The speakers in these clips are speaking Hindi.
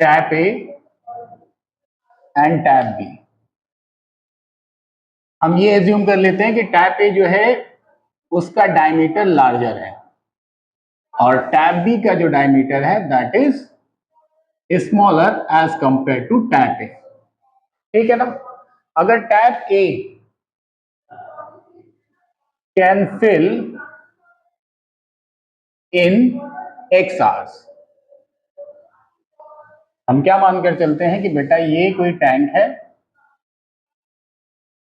Tap A and tap B. हम ये एज्यूम कर लेते हैं कि टैप ए जो है उसका डायमीटर लार्जर है और टैप बी का जो डायमीटर है that is smaller as compare to tap A. ठीक है ना। अगर tap A can fill in x hours, हम क्या मानकर चलते हैं कि बेटा ये कोई टैंक है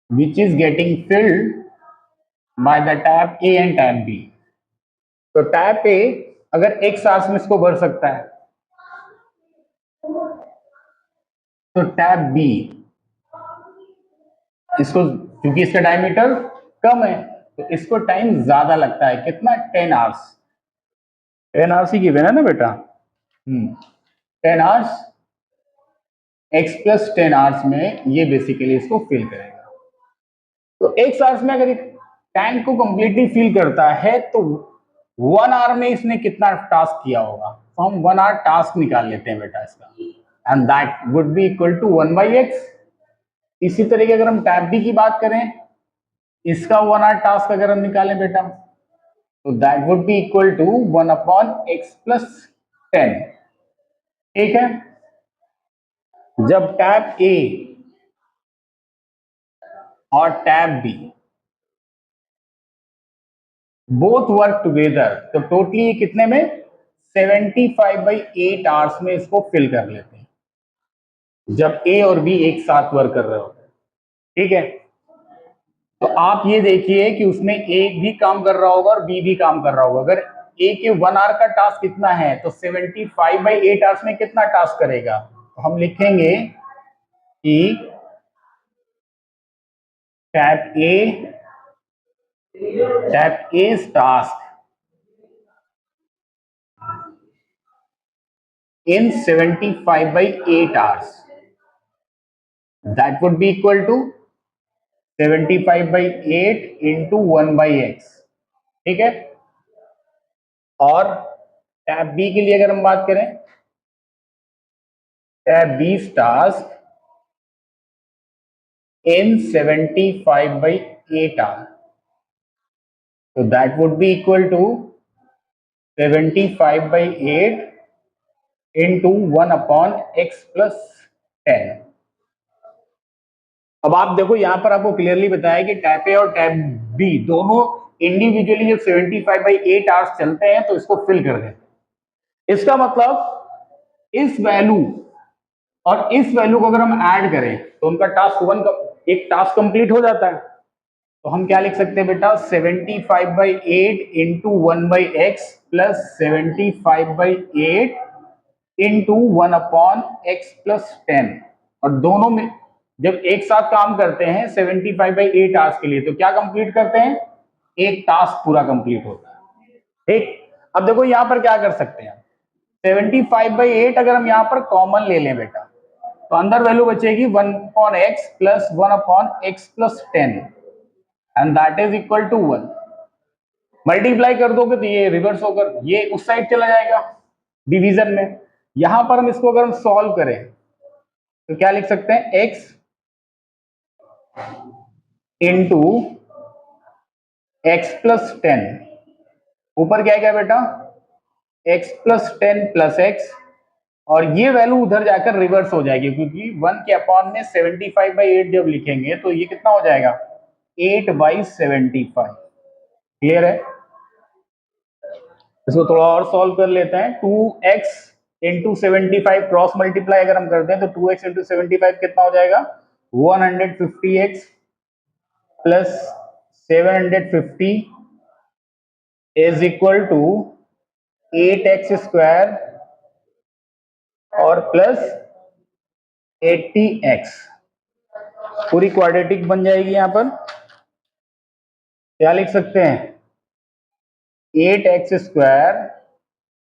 which is getting filled by the tap A and tap B. तो टैप ए अगर x आवर्स में इसको भर सकता है तो टैप बी इसको, क्योंकि इसका डायमीटर कम है तो इसको टाइम ज्यादा लगता है। कितना? 10 आवर्स। 10 आवर्स ही गिवन है ना बेटा। 10 आवर्स, x प्लस 10 आवर्स में ये बेसिकली इसको फिल करेगा। तो x आवर्स में अगर टैंक को कंप्लीटली फिल करता है तो 1 आवर में इसने कितना टास्क किया होगा। तो हम 1 आवर टास्क निकाल लेते हैं बेटा इसका, and that would be equal to 1/x। इसी तरीके अगर हम टैप बी की बात करें, इसका 1 आवर टास्क अगर हम निकालें बेटा तो that would be equal to 1/x plus 10। ठीक है। जब टैप ए और tap B both work together तो टोटली कितने में 75/8 आवर्स में इसको फिल कर लेते हैं, जब ए और बी एक साथ वर्क कर रहे होते हैं। ठीक है। तो आप ये देखिए कि उसमें ए भी काम कर रहा होगा और बी भी काम कर रहा होगा। अगर ए के 1 आवर का टास्क कितना है तो 75/8 आवर्स में कितना टास्क करेगा। तो हम लिखेंगे कि tap A task in 75/8 hours, that would be equal to 75/8 into 1/x। ठीक है। और टैप बी के लिए अगर हम बात करें, tap B task in 75/8 hours, so that would be equal to 75/8 into 1/x plus 10। अब आप देखो यहां पर आपको क्लियरली बताया कि टैप ए और टैप बी दोनों इंडिविजुअली जब 75/8 आवर्स चलते हैं तो इसको फिल कर देते हैं। इसका मतलब इस वैल्यू और इस वैल्यू को अगर हम ऐड करें तो उनका एक टास्क कंप्लीट हो जाता है। तो हम क्या लिख सकते हैं बेटा 75/8 into 1/x plus 75/8 into 1/x plus 10। और दोनों में जब एक साथ काम करते हैं 75/8 आवर्स के लिए तो क्या कंप्लीट करते हैं, एक टास्क पूरा कंप्लीट होता है। ठीक। अब देखो यहां पर क्या कर सकते हैं, 75/8 अगर हम यहां पर कॉमन ले लें बेटा तो अंदर वैल्यू बचेगी 1/x plus 1/x plus 10 and that is equal to 1। Multiply कर दोगे तो ये रिवर्स होकर ये उस साइड चला जाएगा डिवीजन में। यहां पर हम इसको अगर हम सॉल्व करें तो क्या लिख सकते हैं, x इंटू एक्स प्लस 10, ऊपर क्या है बेटा x प्लस 10 प्लस एक्स, और ये वैल्यू उधर जाकर रिवर्स हो जाएगी क्योंकि 1 के अपॉन में 75/8 जब लिखेंगे तो ये कितना हो जाएगा 8/75। क्लियर है। इसको थोड़ा और सॉल्व कर लेते हैं। 2x इंटू 75 क्रॉस मल्टीप्लाई अगर हम करते हैं तो 2x इंटू 75 कितना हो जाएगा 150x plus 750 is equal to 8x square और प्लस 80x। पूरी क्वाड्रेटिक बन जाएगी। यहां पर क्या लिख सकते हैं 8x स्क्वायर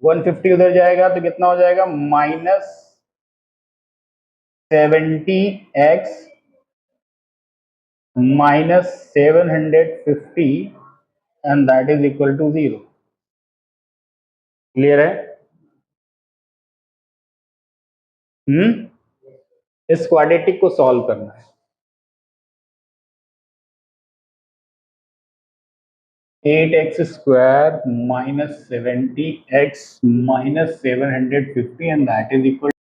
150 उधर जाएगा तो कितना हो जाएगा minus 70x minus 750 and that is equal to 0। Clear है। इस क्वाड्रेटिक को सॉल्व करना है। 8x² - 70x - 750 and that is equal